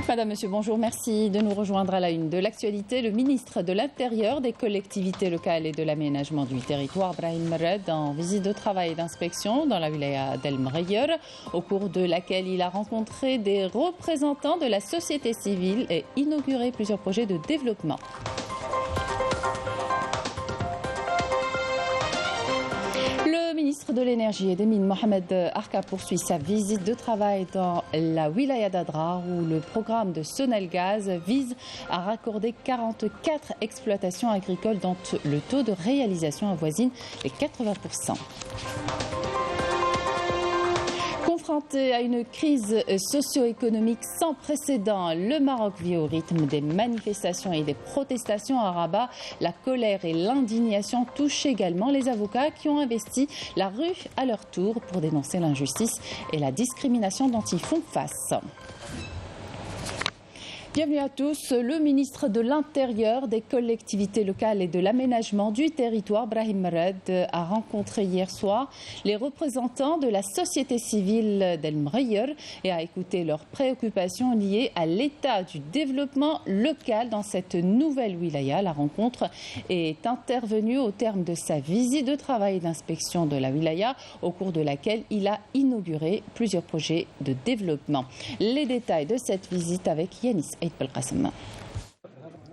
Madame, Monsieur, bonjour. Merci de nous rejoindre à la une de l'actualité. Le ministre de l'Intérieur, des collectivités locales et de l'aménagement du territoire, Brahim Mered, en visite de travail et d'inspection dans la wilaya d'El Mghayr, au cours de laquelle il a rencontré des représentants de la société civile et inauguré plusieurs projets de développement. Le ministre de l'Énergie et des Mines, Mohamed Arka, poursuit sa visite de travail dans la wilaya d'Adrar où le programme de Sonelgaz vise à raccorder 44 exploitations agricoles dont le taux de réalisation avoisine les 80%. Confronté à une crise socio-économique sans précédent, le Maroc vit au rythme des manifestations et des protestations à Rabat. La colère et l'indignation touchent également les avocats qui ont investi la rue à leur tour pour dénoncer l'injustice et la discrimination dont ils font face. Bienvenue à tous. Le ministre de l'Intérieur, des collectivités locales et de l'aménagement du territoire, Brahim Mered, a rencontré hier soir les représentants de la société civile d'El Mghayr et a écouté leurs préoccupations liées à l'état du développement local dans cette nouvelle wilaya. La rencontre est intervenue au terme de sa visite de travail et d'inspection de la wilaya, au cours de laquelle il a inauguré plusieurs projets de développement. Les détails de cette visite avec Yanis.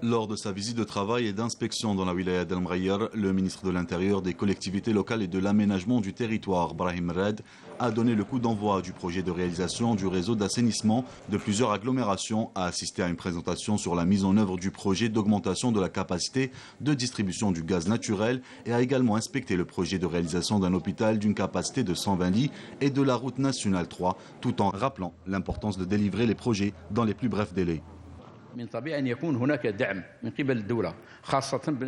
Lors de sa visite de travail et d'inspection dans la wilaya d'El Mghayr, le ministre de l'Intérieur, des collectivités locales et de l'aménagement du territoire, Brahim Mered, a donné le coup d'envoi du projet de réalisation du réseau d'assainissement de plusieurs agglomérations, a assisté à une présentation sur la mise en œuvre du projet d'augmentation de la capacité de distribution du gaz naturel et a également inspecté le projet de réalisation d'un hôpital d'une capacité de 120 lits et de la route nationale 3, tout en rappelant l'importance de délivrer les projets dans les plus brefs délais.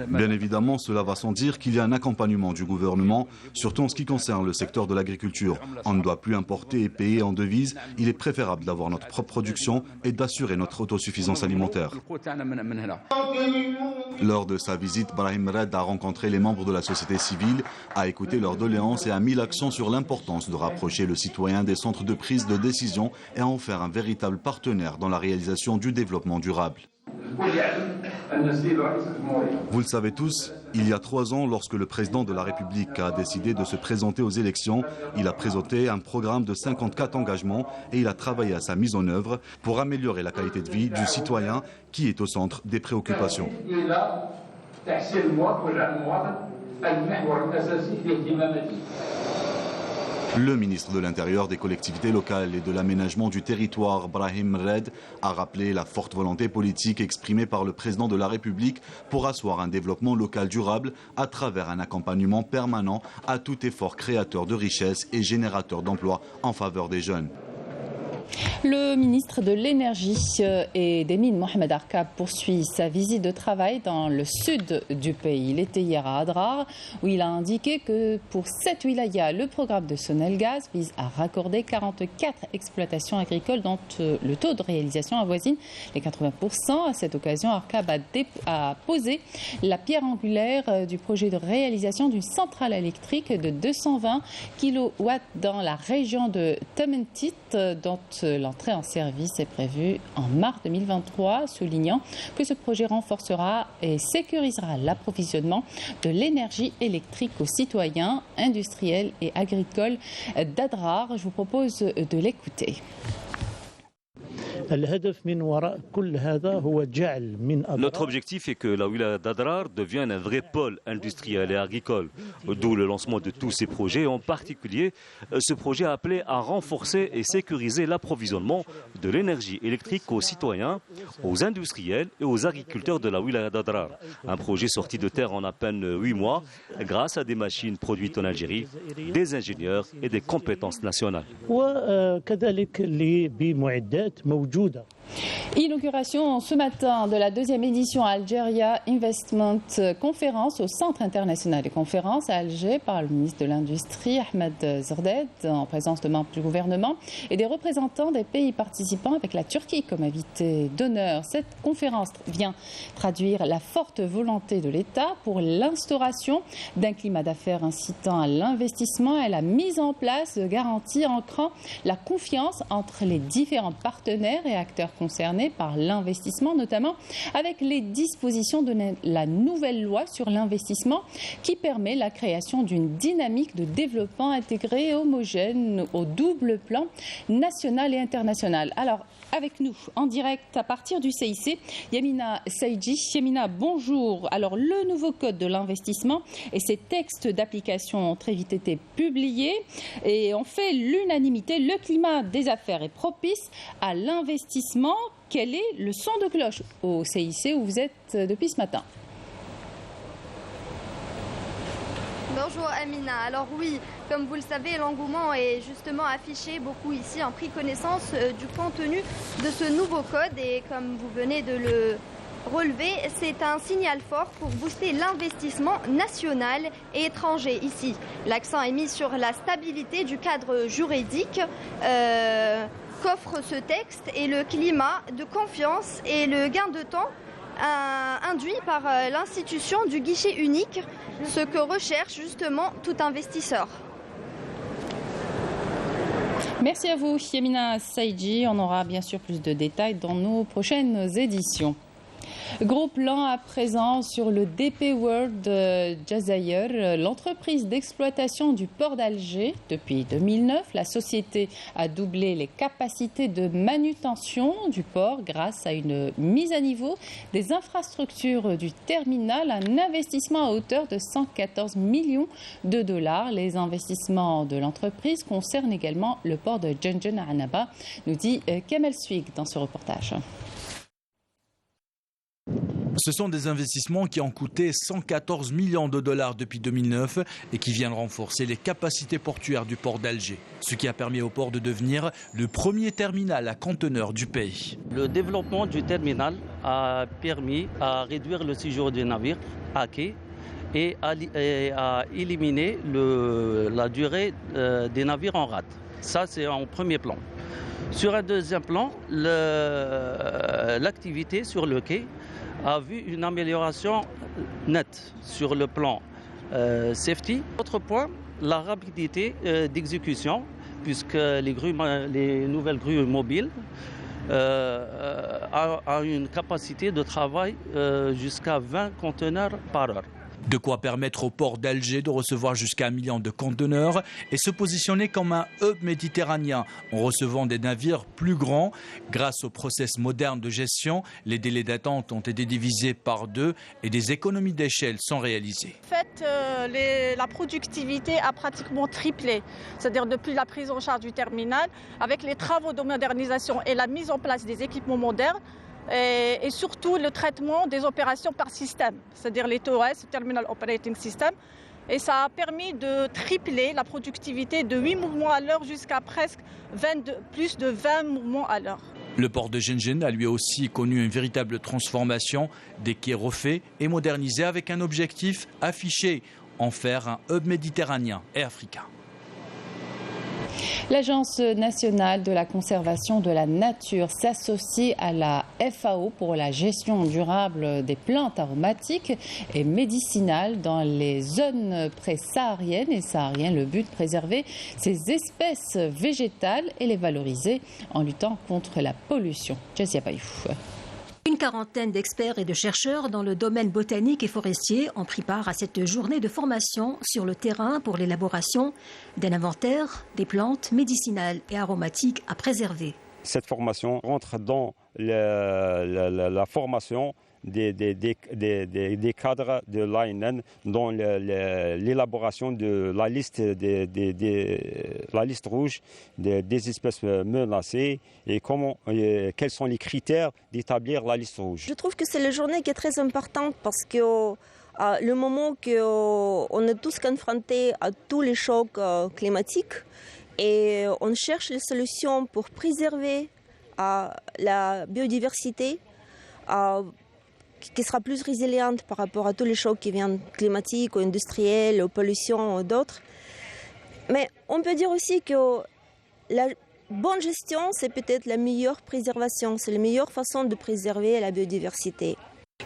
Bien évidemment, cela va sans dire qu'il y a un accompagnement du gouvernement, surtout en ce qui concerne le secteur de l'agriculture. On ne doit plus importer et payer en devises. Il est préférable d'avoir notre propre production et d'assurer notre autosuffisance alimentaire. Lors de sa visite, Brahim Mered a rencontré les membres de la société civile, a écouté leurs doléances et a mis l'accent sur l'importance de rapprocher le citoyen des centres de prise de décision et à en faire un véritable partenaire dans la réalisation du développement durable. Vous le savez tous, il y a 3 ans, lorsque le président de la République a décidé de se présenter aux élections, il a présenté un programme de 54 engagements et il a travaillé à sa mise en œuvre pour améliorer la qualité de vie du citoyen qui est au centre des préoccupations. Le ministre de l'Intérieur, des collectivités locales et de l'aménagement du territoire, Brahim Mered, a rappelé la forte volonté politique exprimée par le président de la République pour asseoir un développement local durable à travers un accompagnement permanent à tout effort créateur de richesses et générateur d'emplois en faveur des jeunes. Le ministre de l'Énergie et des Mines, Mohamed Arka, poursuit sa visite de travail dans le sud du pays. Il était hier à Adrar, où il a indiqué que pour cette wilaya, le programme de Sonelgaz vise à raccorder 44 exploitations agricoles dont le taux de réalisation avoisine les 80%. À cette occasion, Arka a posé la pierre angulaire du projet de réalisation d'une centrale électrique de 220 kW dans la région de Tamentit, dont l'entrée en service est prévue en mars 2023, soulignant que ce projet renforcera et sécurisera l'approvisionnement de l'énergie électrique aux citoyens, industriels et agricoles d'Adrar. Je vous propose de l'écouter. Notre objectif est que la wilaya d'Adrar devienne un vrai pôle industriel et agricole, d'où le lancement de tous ces projets, en particulier ce projet appelé à renforcer et sécuriser l'approvisionnement de l'énergie électrique aux citoyens, aux industriels et aux agriculteurs de la wilaya d'Adrar. Un projet sorti de terre en à peine 8 mois grâce à des machines produites en Algérie, des ingénieurs et des compétences nationales. Inauguration ce matin de la 2e édition Algeria Investment Conference au Centre international des conférences à Alger par le ministre de l'Industrie Ahmed Zorded en présence de membres du gouvernement et des représentants des pays participants avec la Turquie comme invité d'honneur. Cette conférence vient traduire la forte volonté de l'État pour l'instauration d'un climat d'affaires incitant à l'investissement et à la mise en place de garanties ancrant la confiance entre les différents partenaires et acteurs concernés par l'investissement, notamment avec les dispositions de la nouvelle loi sur l'investissement qui permet la création d'une dynamique de développement intégrée et homogène au double plan national et international. Alors, avec nous, en direct à partir du CIC, Yamina Saïdji. Yamina, bonjour. Alors, le nouveau code de l'investissement et ses textes d'application ont très vite été publiés et ont fait l'unanimité. Le climat des affaires est propice à l'investissement. Quel est le son de cloche au CIC où vous êtes depuis ce matin? Bonjour Amina. Alors oui, comme vous le savez, l'engouement est justement affiché. Beaucoup ici ont pris connaissance du contenu de ce nouveau code et comme vous venez de le relever, c'est un signal fort pour booster l'investissement national et étranger ici. L'accent est mis sur la stabilité du cadre juridique qu'offre ce texte et le climat de confiance et le gain de temps induit par l'institution du guichet unique, ce que recherche justement tout investisseur. Merci à vous, Yamina Saïdji. On aura bien sûr plus de détails dans nos prochaines éditions. Gros plan à présent sur le DP World Jazair, l'entreprise d'exploitation du port d'Alger. Depuis 2009, la société a doublé les capacités de manutention du port grâce à une mise à niveau des infrastructures du terminal, un investissement à hauteur de 114 millions de dollars. Les investissements de l'entreprise concernent également le port de Djenjen à Annaba, nous dit Kamel Swig dans ce reportage. Ce sont des investissements qui ont coûté 114 millions de dollars depuis 2009 et qui viennent renforcer les capacités portuaires du port d'Alger, ce qui a permis au port de devenir le premier terminal à conteneurs du pays. Le développement du terminal a permis à réduire le séjour des navires à quai et à éliminer la durée des navires en rade. Ça, c'est en premier plan. Sur un deuxième plan, l'activité sur le quai a vu une amélioration nette sur le plan safety. Autre point, la rapidité d'exécution, puisque les nouvelles grues mobiles ont une capacité de travail jusqu'à 20 conteneurs par heure. De quoi permettre au port d'Alger de recevoir jusqu'à 1 million de conteneurs et se positionner comme un hub méditerranéen en recevant des navires plus grands. Grâce au process moderne de gestion, les délais d'attente ont été divisés par 2 et des économies d'échelle sont réalisées. En fait, la productivité a pratiquement triplé, c'est-à-dire depuis la prise en charge du terminal, avec les travaux de modernisation et la mise en place des équipements modernes. Et surtout le traitement des opérations par système, c'est-à-dire les TOS, Terminal Operating System. Et ça a permis de tripler la productivité de 8 mouvements à l'heure jusqu'à presque plus de 20 mouvements à l'heure. Le port de Djenjen a lui aussi connu une véritable transformation, des quais refaits et modernisés avec un objectif affiché, en faire un hub méditerranéen et africain. L'Agence nationale de la conservation de la nature s'associe à la FAO pour la gestion durable des plantes aromatiques et médicinales dans les zones pré-sahariennes et sahariennes. Le but, préserver ces espèces végétales et les valoriser en luttant contre la pollution. Jessia Bayou. Une quarantaine d'experts et de chercheurs dans le domaine botanique et forestier ont pris part à cette journée de formation sur le terrain pour l'élaboration d'un inventaire des plantes médicinales et aromatiques à préserver. Cette formation rentre dans la formation des cadres de l'ANN dans l'élaboration de la liste, la liste rouge des espèces menacées et quels sont les critères d'établir la liste rouge. Je trouve que c'est la journée qui est très importante parce que le moment qu'on est tous confrontés à tous les chocs climatiques et on cherche les solutions pour préserver la biodiversité qui sera plus résiliente par rapport à tous les chocs qui viennent climatiques ou industriels, aux pollutions ou d'autres. Mais on peut dire aussi que la bonne gestion, c'est peut-être la meilleure préservation, c'est la meilleure façon de préserver la biodiversité.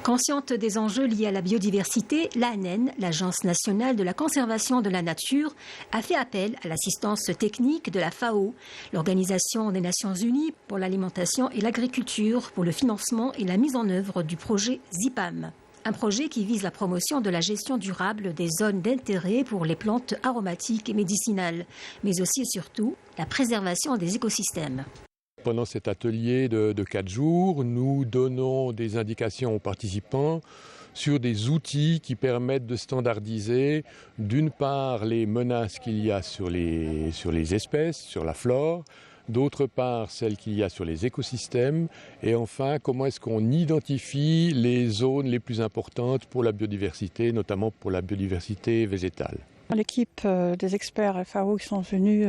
Consciente des enjeux liés à la biodiversité, l'ANN, l'Agence nationale de la conservation de la nature, a fait appel à l'assistance technique de la FAO, l'Organisation des Nations Unies pour l'alimentation et l'agriculture, pour le financement et la mise en œuvre du projet ZIPAM. Un projet qui vise la promotion de la gestion durable des zones d'intérêt pour les plantes aromatiques et médicinales, mais aussi et surtout la préservation des écosystèmes. Pendant cet atelier de 4 jours, nous donnons des indications aux participants sur des outils qui permettent de standardiser, d'une part, les menaces qu'il y a sur les espèces, sur la flore, d'autre part, celles qu'il y a sur les écosystèmes, et enfin, comment est-ce qu'on identifie les zones les plus importantes pour la biodiversité, notamment pour la biodiversité végétale. L'équipe des experts FAO qui sont venus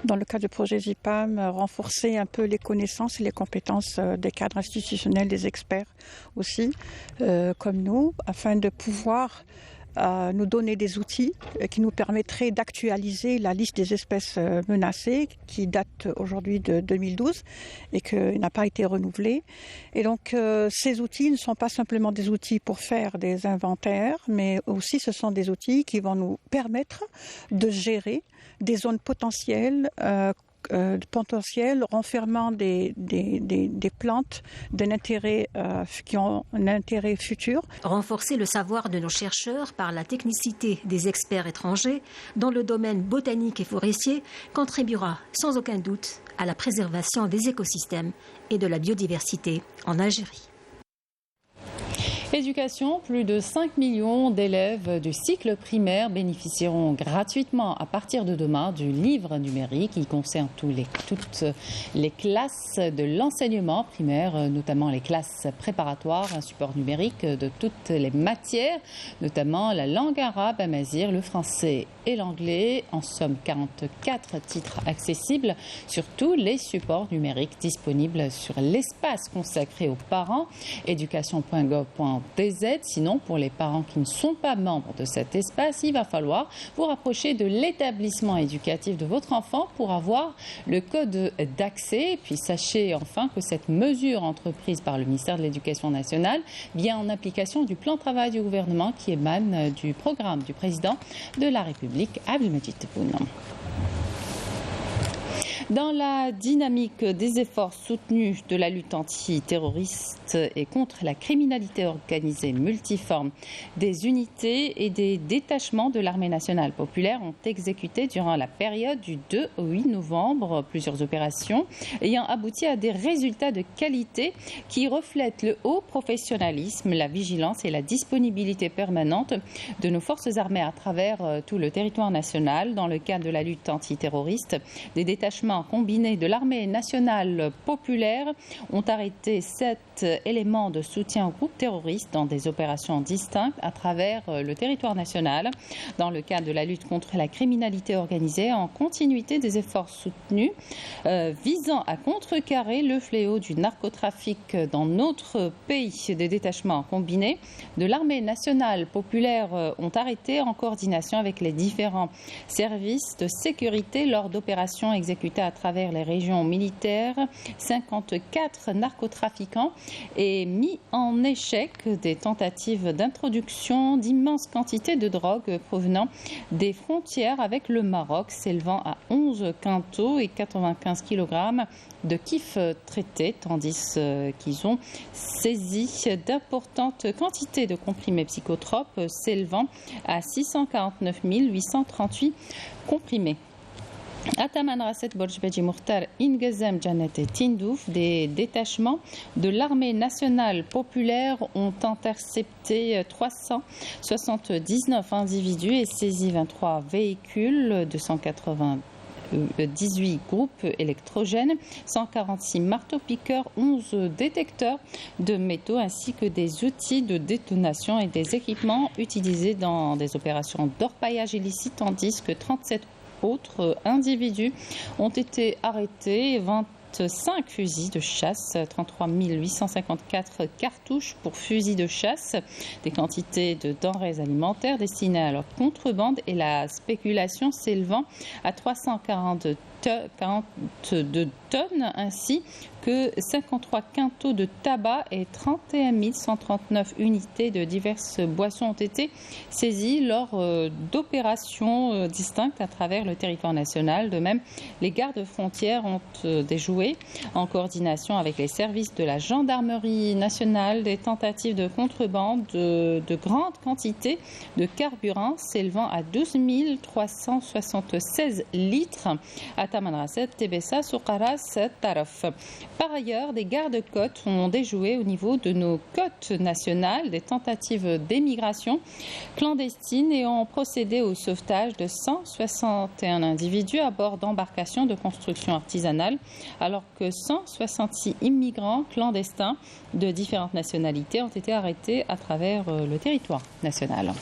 dans le cadre du projet ZIPAM renforcer un peu les connaissances et les compétences des cadres institutionnels, des experts aussi, comme nous, afin de pouvoir nous donner des outils qui nous permettraient d'actualiser la liste des espèces menacées qui date aujourd'hui de 2012 et qui n'a pas été renouvelée. Et donc ces outils ne sont pas simplement des outils pour faire des inventaires, mais aussi ce sont des outils qui vont nous permettre de gérer des zones potentielles renfermant des plantes qui ont un intérêt futur. Renforcer le savoir de nos chercheurs par la technicité des experts étrangers dans le domaine botanique et forestier contribuera sans aucun doute à la préservation des écosystèmes et de la biodiversité en Algérie. Éducation, plus de 5 millions d'élèves du cycle primaire bénéficieront gratuitement à partir de demain du livre numérique qui concerne toutes les classes de l'enseignement primaire, notamment les classes préparatoires, un support numérique de toutes les matières, notamment la langue arabe, amazigh, le français et l'anglais. En somme, 44 titres accessibles sur tous les supports numériques disponibles sur l'espace consacré aux parents, éducation.gov.dz. Sinon, pour les parents qui ne sont pas membres de cet espace, il va falloir vous rapprocher de l'établissement éducatif de votre enfant pour avoir le code d'accès. Et puis sachez enfin que cette mesure entreprise par le ministère de l'Éducation nationale vient en application du plan de travail du gouvernement qui émane du programme du président de la République, Abdelmajid Tebboune. Dans la dynamique des efforts soutenus de la lutte antiterroriste et contre la criminalité organisée multiforme, des unités et des détachements de l'armée nationale populaire ont exécuté durant la période du 2 au 8 novembre plusieurs opérations ayant abouti à des résultats de qualité qui reflètent le haut professionnalisme, la vigilance et la disponibilité permanente de nos forces armées à travers tout le territoire national. Dans le cadre de la lutte antiterroriste, des détachements combinés de l'armée nationale populaire ont arrêté 7 éléments de soutien aux groupes terroristes dans des opérations distinctes à travers le territoire national. Dans le cadre de la lutte contre la criminalité organisée, en continuité des efforts soutenus visant à contrecarrer le fléau du narcotrafic dans notre pays, des détachements combinés de l'armée nationale populaire ont arrêté en coordination avec les différents services de sécurité lors d'opérations exécutées à travers les régions militaires 54 narcotrafiquants et mis en échec des tentatives d'introduction d'immenses quantités de drogue provenant des frontières avec le Maroc, s'élevant à 11 quintaux et 95 kg de kif traités, tandis qu'ils ont saisi d'importantes quantités de comprimés psychotropes s'élevant à 649 838 comprimés. Ataman Rasset Borjbeji Mourtar Ingezem Janet et Tindouf, des détachements de l'armée nationale populaire ont intercepté 379 individus et saisi 23 véhicules, 298 groupes électrogènes, 146 marteaux-piqueurs, 11 détecteurs de métaux ainsi que des outils de détonation et des équipements utilisés dans des opérations d'orpaillage illicite, tandis que 37 autres individus ont été arrêtés. 25 fusils de chasse, 33 854 cartouches pour fusils de chasse, des quantités de denrées alimentaires destinées à leur contrebande et la spéculation s'élevant à 342 tonnes ainsi que 53 quintaux de tabac et 31 139 unités de diverses boissons ont été saisies lors d'opérations distinctes à travers le territoire national. De même, les gardes-frontières ont déjoué, en coordination avec les services de la gendarmerie nationale, des tentatives de contrebande de grandes quantités de carburant s'élevant à 12 376 litres à Tamanrasset, Tébessa, Soukaras, Taraf. Par ailleurs, des gardes-côtes ont déjoué au niveau de nos côtes nationales des tentatives d'émigration clandestine et ont procédé au sauvetage de 161 individus à bord d'embarcations de construction artisanale, alors que 166 immigrants clandestins de différentes nationalités ont été arrêtés à travers le territoire national.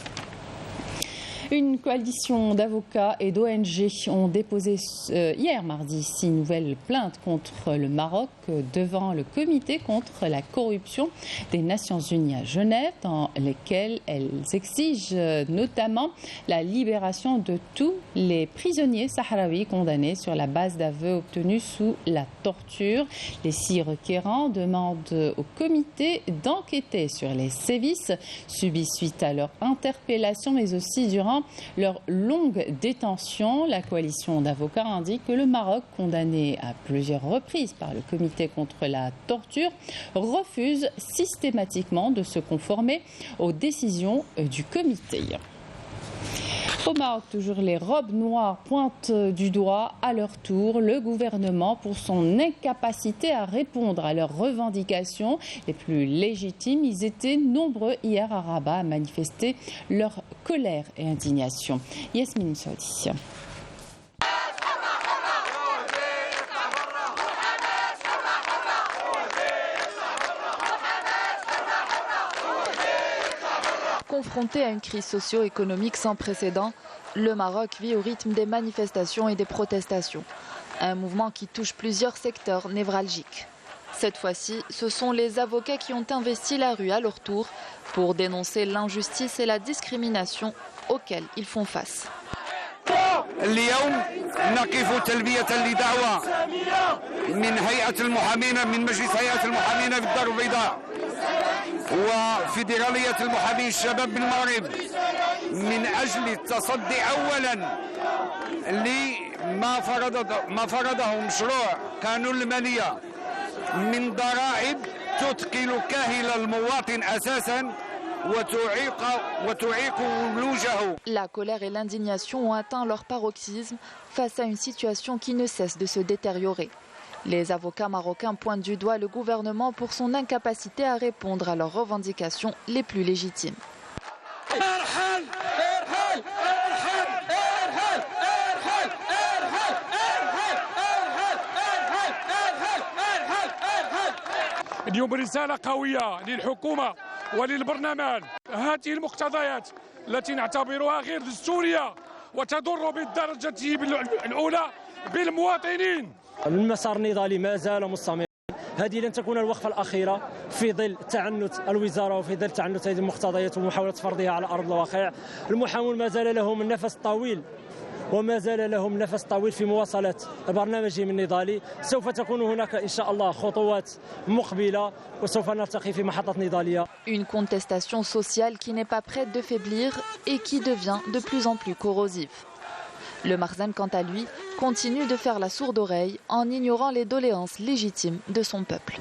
Une coalition d'avocats et d'ONG ont déposé hier mardi 6 nouvelles plaintes contre le Maroc devant le comité contre la corruption des Nations Unies à Genève, dans lesquelles elles exigent notamment la libération de tous les prisonniers sahraouis condamnés sur la base d'aveux obtenus sous la torture. Les 6 requérants demandent au comité d'enquêter sur les sévices subis suite à leur interpellation, mais aussi durant leur longue détention. La coalition d'avocats indique que le Maroc, condamné à plusieurs reprises par le comité contre la torture, refuse systématiquement de se conformer aux décisions du comité. Au Maroc, toujours les robes noires pointent du doigt à leur tour le gouvernement pour son incapacité à répondre à leurs revendications les plus légitimes. Ils étaient nombreux hier à Rabat à manifester leur colère et indignation. Yasmine Saudi. Confronté à une crise socio-économique sans précédent, le Maroc vit au rythme des manifestations et des protestations. Un mouvement qui touche plusieurs secteurs névralgiques. Cette fois-ci, ce sont les avocats qui ont investi la rue à leur tour pour dénoncer l'injustice et la discrimination auxquelles ils font face. اليوم نقف تلبية لدعوة من هيئة المحامين من مجلس هيئة المحامين في الدار البيضاء وفيدرالية المحامين الشباب بالمغرب من أجل التصدي أولا لما فرضه مشروع قانون المالية من ضرائب تثقل كاهل المواطن أساسا. La colère et l'indignation ont atteint leur paroxysme face à une situation qui ne cesse de se détériorer. Les avocats marocains pointent du doigt le gouvernement pour son incapacité à répondre à leurs revendications les plus légitimes. اليوم رسالة قوية للحكومة وللبرلمان. هذه المقتضيات التي نعتبرها غير دستورية وتضر بالدرجة الأولى بالمواطنين. المسار النضالي ما زال مستمر. هذه لن تكون الوقفة الأخيرة في ظل تعنت الوزارة وفي ظل تعنت هذه المقتضيات ومحاولة فرضها على أرض الواقع. المحامون ما زال لهم النفس طويل وما زال لهم نفس طويل في مواصلة برنامجهم النضالي. سوف تكون هناك إن شاء الله خطوات مقبلة وسوف نلتقي في محطة نضالية. Une contestation sociale qui n'est pas prête de faiblir et qui devient de plus en plus corrosive. Le Marzan, quant à lui, continue de faire la sourde oreille en ignorant les doléances légitimes de son peuple.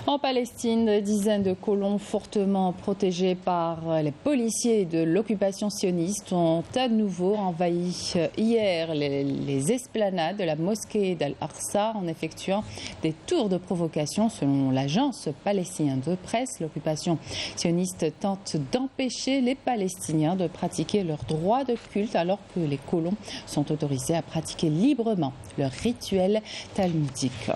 En Palestine, des dizaines de colons fortement protégés par les policiers de l'occupation sioniste ont à nouveau envahi hier les esplanades de la mosquée d'Al-Aqsa en effectuant des tours de provocation. Selon l'agence palestinienne de presse, l'occupation sioniste tente d'empêcher les Palestiniens de pratiquer leur droit de culte alors que les colons sont autorisés à pratiquer librement leur rituel talmudique.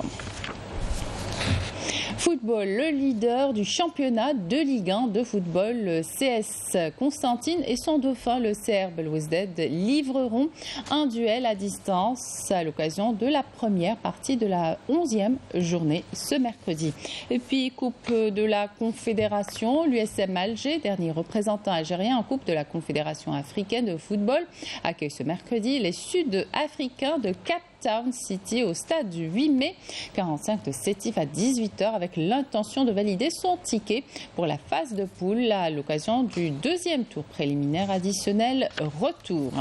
Football, le leader du championnat de Ligue 1 de football, le CS Constantine et son dauphin, le CR Belouizdad, livreront un duel à distance à l'occasion de la première partie de la 11e journée ce mercredi. Et puis, Coupe de la Confédération, l'USM Alger, dernier représentant algérien en Coupe de la Confédération africaine de football, accueille ce mercredi les Sud-Africains de Cape Town City au stade du 8 mai 45 de Sétif à 18h avec l'intention de valider son ticket pour la phase de poule à l'occasion du deuxième tour préliminaire additionnel retour.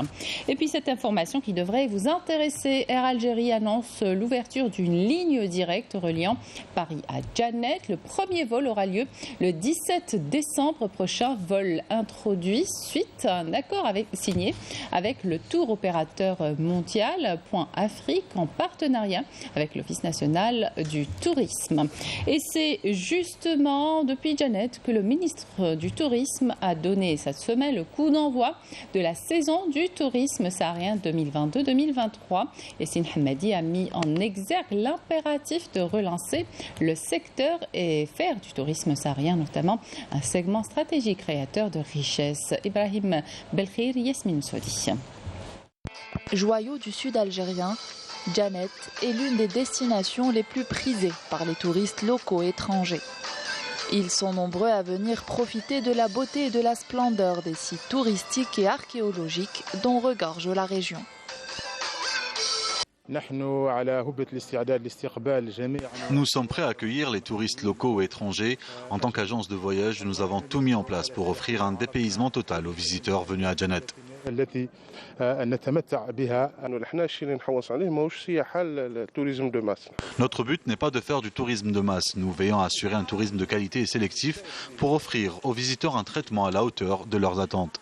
Et puis cette information qui devrait vous intéresser, Air Algérie annonce l'ouverture d'une ligne directe reliant Paris à Djanet. Le premier vol aura lieu le 17 décembre prochain, vol introduit suite à un accord signé avec le tour opérateur mondial Point Afrique en partenariat avec l'Office national du tourisme. Et c'est justement depuis Djanet que le ministre du Tourisme a donné cette semaine le coup d'envoi de la saison du tourisme saharien 2022-2023. Yassine Hamadi a mis en exergue l'impératif de relancer le secteur et faire du tourisme saharien notamment un segment stratégique créateur de richesse. Ibrahim Belkhir, Yasmine Soudi. Joyau du sud algérien, Djanet est l'une des destinations les plus prisées par les touristes locaux et étrangers. Ils sont nombreux à venir profiter de la beauté et de la splendeur des sites touristiques et archéologiques dont regorge la région. Nous sommes prêts à accueillir les touristes locaux ou étrangers. En tant qu'agence de voyage, nous avons tout mis en place pour offrir un dépaysement total aux visiteurs venus à Djanet. Notre but n'est pas de faire du tourisme de masse. Nous veillons à assurer un tourisme de qualité et sélectif pour offrir aux visiteurs un traitement à la hauteur de leurs attentes.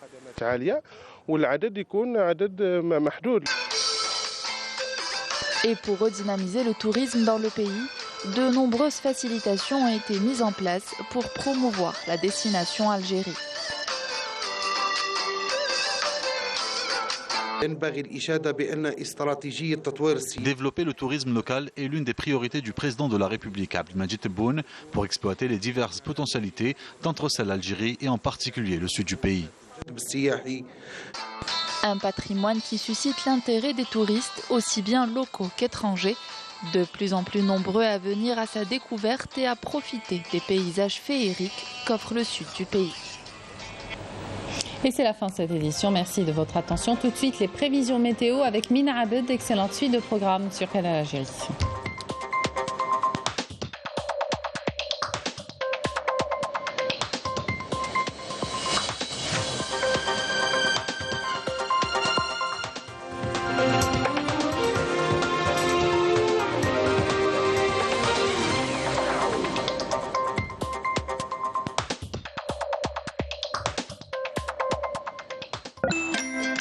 Et pour redynamiser le tourisme dans le pays, de nombreuses facilitations ont été mises en place pour promouvoir la destination Algérie. Développer le tourisme local est l'une des priorités du président de la République, Abdelmadjid Tebboune, pour exploiter les diverses potentialités d'entre celles l'Algérie et en particulier le sud du pays. Un patrimoine qui suscite l'intérêt des touristes, aussi bien locaux qu'étrangers, de plus en plus nombreux à venir à sa découverte et à profiter des paysages féeriques qu'offre le sud du pays. Et c'est la fin de cette édition. Merci de votre attention. Tout de suite, les prévisions météo avec Mina Abed. Excellente suite de programmes sur Canal Algérie.